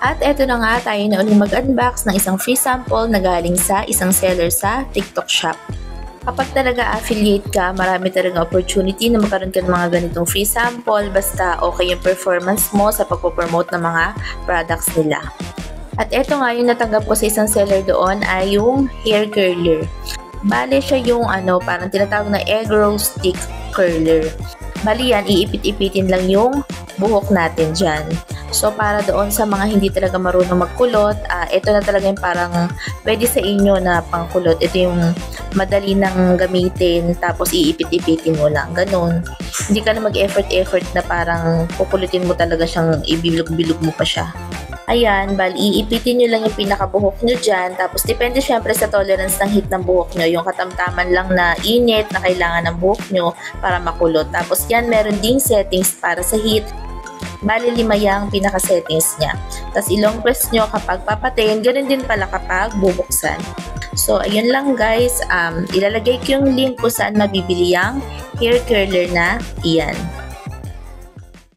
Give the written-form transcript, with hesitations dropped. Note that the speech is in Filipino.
At eto na nga, tayo na ulit mag-unbox ng isang free sample na galing sa isang seller sa TikTok shop. Kapag talaga affiliate ka, marami talaga opportunity na magkaroon ka ng mga ganitong free sample basta okay yung performance mo sa pagpo-promote ng mga products nila. At eto nga, yung natanggap ko sa isang seller doon ay yung hair curler. Bale siya yung parang tinatawag na egg roll stick curler. Bali yan, iipit-ipitin lang yung buhok natin dyan. So para doon sa mga hindi talaga marunong magkulot, ito na talaga yung parang pwede sa inyo na pangkulot. Ito yung madali nang gamitin, tapos iipit-ipitin mo lang, ganun. Hindi ka na mag-effort na parang kukulutin mo talaga siyang, ibilog-bilog mo pa siya. Ayan, bali iipitin nyo lang yung pinakabuhok nyo dyan, tapos depende syempre sa tolerance ng heat ng buhok nyo, yung katamtaman lang na init na kailangan ng buhok nyo para makulot. Tapos yan, meron ding settings para sa heat. Bali 5 yung pinaka-settings niya. Tapos i-long press nyo kapag papatayin, ganun din pala kapag bubuksan. So, ayun lang guys, ilalagay ko yung link kung saan mabibili yung hair curler na iyan.